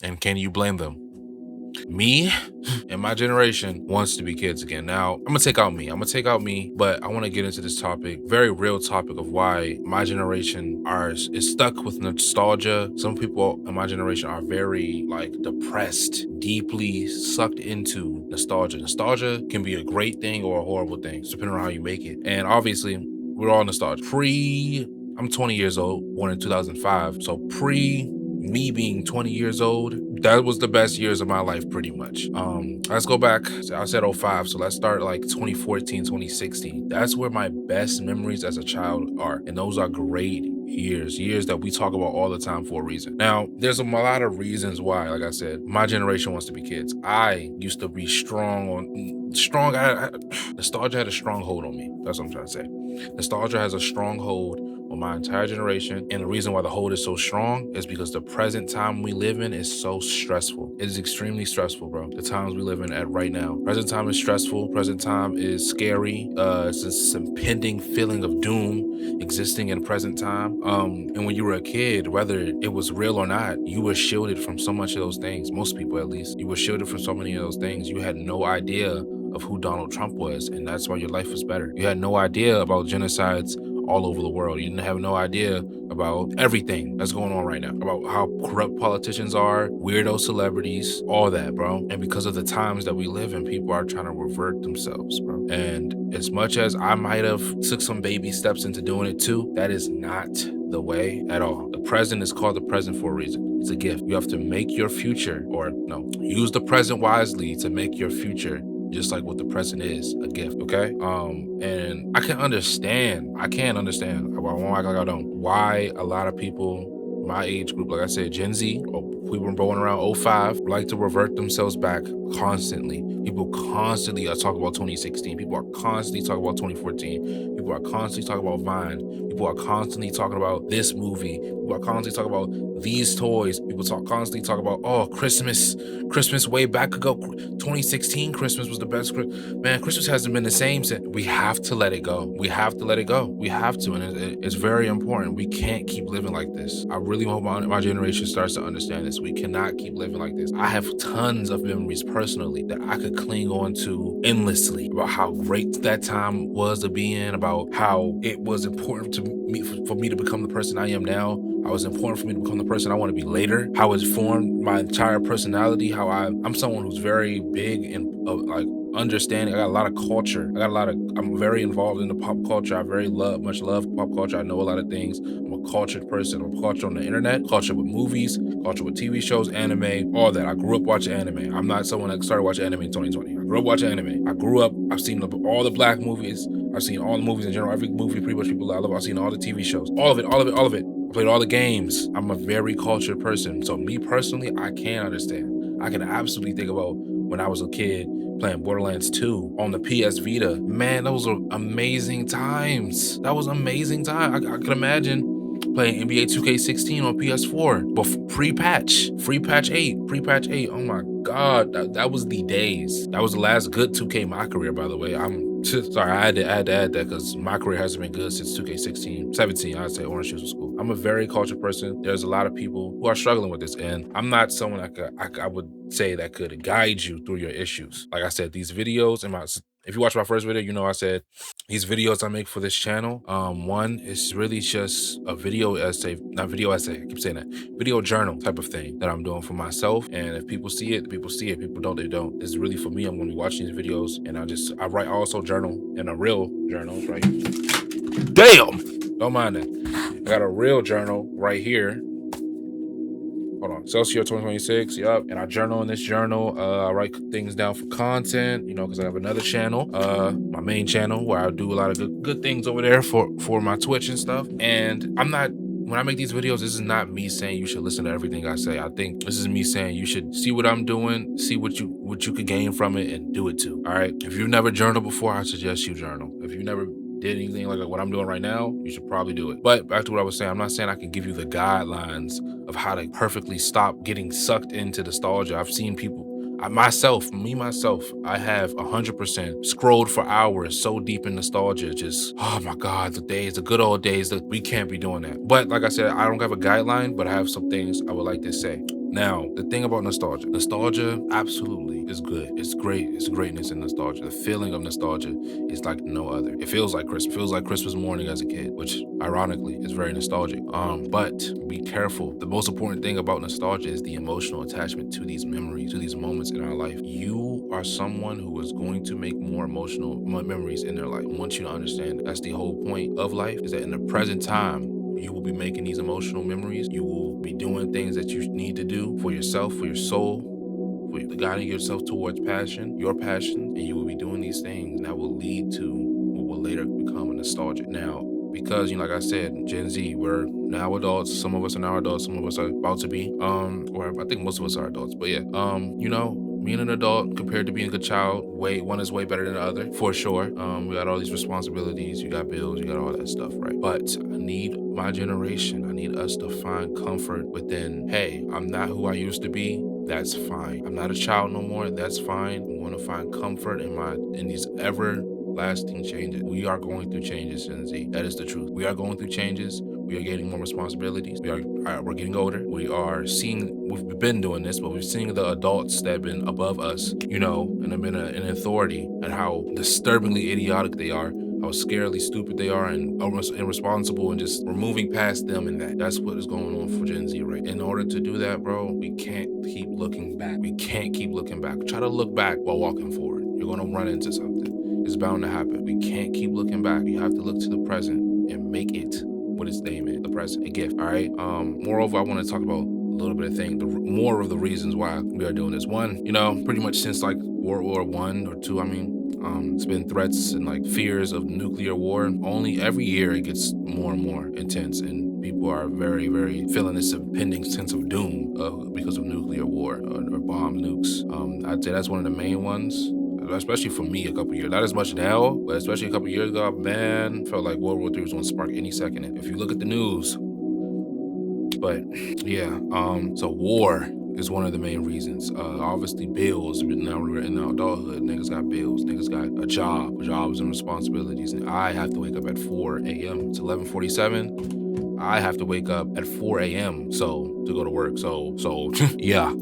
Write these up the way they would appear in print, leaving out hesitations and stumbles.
And can you blame them? Me and my generation wants to be kids again. Now, I'm gonna take out me. I'm gonna take out me, but I want to get into this topic, very real topic of why my generation is stuck with nostalgia. Some people in my generation are very like depressed, deeply sucked into nostalgia. Nostalgia can be a great thing or a horrible thing, depending on how you make it. And obviously, we're all nostalgic. I'm 20 years old, born in 2005. So me being 20 years old, that was the best years of my life pretty much. Let's go back. I said '05, so let's start like 2014, 2016. That's where my best memories as a child are. And those are great years that we talk about all the time for a reason. Now, there's a lot of reasons why, like I said, my generation wants to be kids. I used to be strong. Nostalgia had a strong hold on me. That's what I'm trying to say. Nostalgia has a strong hold on my entire generation. And the reason why the hold is so strong is because the present time we live in is so stressful. It is extremely stressful, bro. The times we live in at right now. Present time is stressful. Present time is scary. It's this impending feeling of doom existing in present time. And when you were a kid, whether it was real or not, you were shielded from so much of those things. Most people, at least, you were shielded from so many of those things. You had no idea of who Donald Trump was, and that's why your life was better. You had no idea about genocides all over the world. You didn't have no idea about everything that's going on right now, about how corrupt politicians are, weirdo celebrities, all that, bro. And because of the times that we live in, people are trying to revert themselves, bro. And as much as I might have took some baby steps into doing it too, that is not the way at all. The present is called the present for a reason. It's a gift. You have to make your future, or no, use the present wisely to make your future just like what the present is, a gift, okay? And I can understand, I won't act like I don't, why a lot of people my age group, like I said, Gen Z, or people born around '05, like to revert themselves back constantly. People constantly are talking about 2016. People are constantly talking about 2014. People are constantly talking about Vine. People are constantly talking about this movie. People are constantly talking about these toys. People constantly talk about, oh, Christmas way back ago. 2016 Christmas was the best. Man, Christmas hasn't been the same since. We have to let it go. We have to let it go. We have to, and it's very important. We can't keep living like this. I really hope my generation starts to understand this. We cannot keep living like this. I have tons of memories personally that I could cling on to endlessly about how great that time was to be in, about how it was important to me for me to become the person I am now. How it's important for me to become the person I want to be later. How it's formed my entire personality. How I'm someone who's very big in like understanding. I got a lot of culture. I'm very involved in the pop culture. I much love pop culture. I know a lot of things. I'm a cultured person. I'm cultured on the internet, cultured with movies, cultured with TV shows, anime, all that. I grew up watching anime. I'm not someone that started watching anime in 2020. I grew up watching anime. I've seen all the black movies. I've seen all the movies in general. Every movie pretty much people I love. I've seen all the TV shows. All of it. I played all the games. I'm a very cultured person. So me personally, I can understand. I can absolutely think about when I was a kid playing Borderlands 2 on the PS Vita. Man, those were amazing times. That was amazing time. I could imagine playing NBA 2K16 on PS4, but free patch 8. Oh my God, that was the days. That was the last good 2K in my career, by the way. I'm sorry, I had to add that because my career hasn't been good since 2K16, 17. I'd say Orange Juice was cool. I'm a very cultured person. There's a lot of people who are struggling with this, and I'm not someone I would say that could guide you through your issues. Like I said, these videos if you watch my first video, you know I said these videos I make for this channel, one is really just a video essay, not video essay, I keep saying that, video journal type of thing that I'm doing for myself. And if people see it, people see it. People don't, they don't. It's really for me. I'm gonna be watching these videos, and I write also journal in a real journal, right? Damn! Don't mind that. I got a real journal right here. Hold on, Celsior 2026, yep. And I journal in this journal. I write things down for content, because I have another channel, my main channel, where I do a lot of good things over there for my Twitch and stuff. And when I make these videos, this is not me saying you should listen to everything I say. I think this is me saying you should see what I'm doing, see what you could gain from it, and do it too. All right. If you've never journaled before, I suggest you journal. If you never did anything like what I'm doing right now, you should probably do it. But back to what I was saying, I'm not saying I can give you the guidelines of how to perfectly stop getting sucked into nostalgia. I've seen people, myself, I have 100% scrolled for hours so deep in nostalgia. Just, oh my God, the good old days, that we can't be doing that. But like I said, I don't have a guideline, but I have some things I would like to say. Now, the thing about nostalgia absolutely is good. It's great. It's greatness in nostalgia. The feeling of nostalgia is like no other. It feels like Christmas. Feels like Christmas morning as a kid, which ironically is very nostalgic. But be careful. The most important thing about nostalgia is the emotional attachment to these memories, to these moments in our life. You are someone who is going to make more emotional memories in their life. I want you to understand that's the whole point of life, is that in the present time, you will be making these emotional memories. You will be doing things that you need to do for yourself, for your soul, for guiding yourself towards passion, your passion, and you will be doing these things, and that will lead to what will later become a nostalgia. Now, because like I said, Gen Z, we're now adults. Some of us are now adults. Some of us are about to be. Or I think most of us are adults. But yeah, being an adult compared to being a child, one is way better than the other, for sure. We got all these responsibilities, you got bills, you got all that stuff, right? But I need my generation, I need us to find comfort within, hey, I'm not who I used to be. That's fine. I'm not a child no more. That's fine. I want to find comfort in these everlasting changes. We are going through changes, Gen Z. That is the truth. We are going through changes. We are getting more responsibilities. We're getting older. We've been doing this, but we've seen the adults that have been above us, and have been in authority, and how disturbingly idiotic they are, how scarily stupid they are, and almost irresponsible, and just we're moving past them, and that's what is going on for Gen Z, right? In order to do that, bro, we can't keep looking back. We can't keep looking back. Try to look back while walking forward. You're gonna run into something. It's bound to happen. We can't keep looking back. We have to look to the present and make it what its name is, the present, a gift. All right. Moreover, I want to talk about a little bit of more of the reasons why we are doing this. One, pretty much since like World War I or II. It's been threats and like fears of nuclear war. Only every year it gets more and more intense, and people are very, very feeling this impending sense of doom because of nuclear war or bomb nukes. I'd say that's one of the main ones, especially for me a couple years. Not as much now, but especially a couple years ago, man, felt like World War III was going to spark any second. And if you look at the news, but yeah, so war is one of the main reasons. Obviously bills, but now we're in our adulthood, niggas got bills, niggas got jobs and responsibilities. And I have to wake up at 4 a.m. It's 11:47. I have to wake up at 4 a.m. to go to work. So yeah.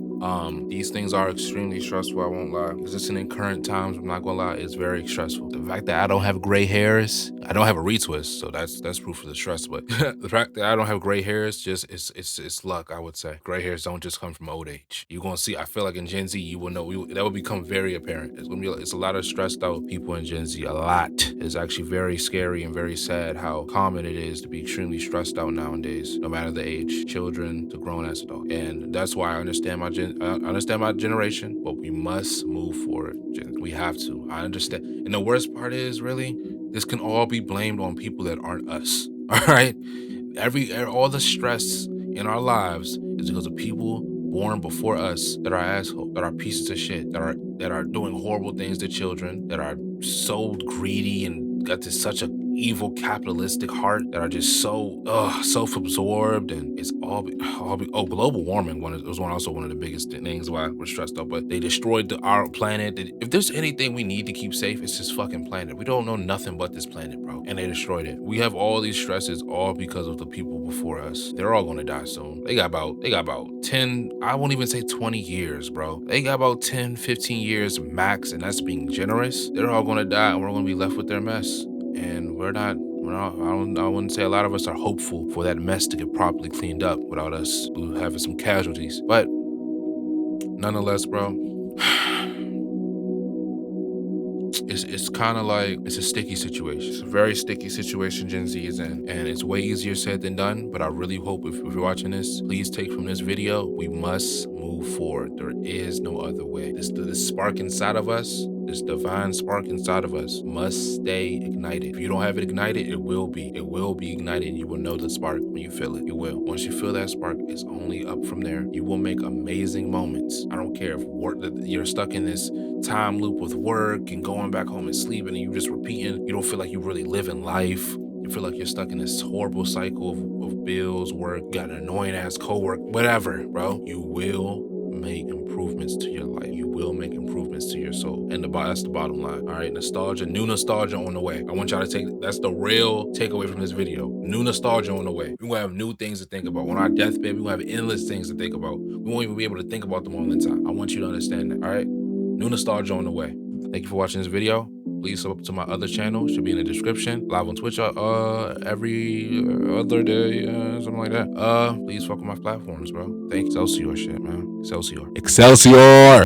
These things are extremely stressful, I won't lie. Existing in current times, I'm not gonna lie, it's very stressful. The fact that I don't have gray hairs, I don't have a retwist, so that's proof of the stress. But the fact that I don't have gray hairs, just it's luck, I would say. Gray hairs don't just come from old age. You're gonna see, I feel like in Gen Z, you will know, that will become very apparent. It's a lot of stressed out people in Gen Z, a lot. It's actually very scary and very sad how common it is to be extremely stressed out nowadays, no matter the age, children to grown-ass adults. And that's why I understand my generation, but we must move forward. We have to. I understand. And the worst part is, really, this can all be blamed on people that aren't us. All right? All the stress in our lives is because of people born before us that are assholes, that are pieces of shit, that are doing horrible things to children, that are so greedy and got this such a evil capitalistic heart, that are just so self-absorbed, and it's global warming was also one of the biggest things why we're stressed out. But they destroyed our planet. If there's anything we need to keep safe, it's this fucking planet. We don't know nothing but this planet, bro, and they destroyed it. We have all these stresses all because of the people before us. They're all gonna die soon. They got about 10, I won't even say 20 years, bro. They got about 10, 15 years max, and that's being generous. They're all gonna die, and we're gonna be left with their mess. And I wouldn't say a lot of us are hopeful for that mess to get properly cleaned up without us having some casualties. But nonetheless, bro, it's kind of like, it's a sticky situation. It's a very sticky situation Gen Z is in, and it's way easier said than done. But I really hope if you're watching this, please take from this video, we must move forward. There is no other way. This spark inside of us, this divine spark inside of us, must stay ignited. If you don't have it ignited, it will be ignited, and you will know the spark when you feel it. You will. Once you feel that spark, it's only up from there. You will make amazing moments. I don't care if you're stuck in this time loop with work and going back home and sleeping, and you just repeating. You don't feel like you really living life. You feel like you're stuck in this horrible cycle of bills, work, you got an annoying ass coworker, whatever, bro. You will make improvements to your life. You will make improvements to your soul. And that's the bottom line. All right, new nostalgia on the way. I want y'all to that's the real takeaway from this video. New nostalgia on the way. We're gonna have new things to think about. On our deathbed, we're gonna have endless things to think about. We're We won't even be able to think about them all the time. I want you to understand that, all right? New nostalgia on the way. Thank you for watching this video. Please sub up to my other channel. Should be in the description. Live on Twitch every other day, something like that. Please fuck with my platforms, bro. Thanks. Excelsior shit, man. Excelsior. Excelsior!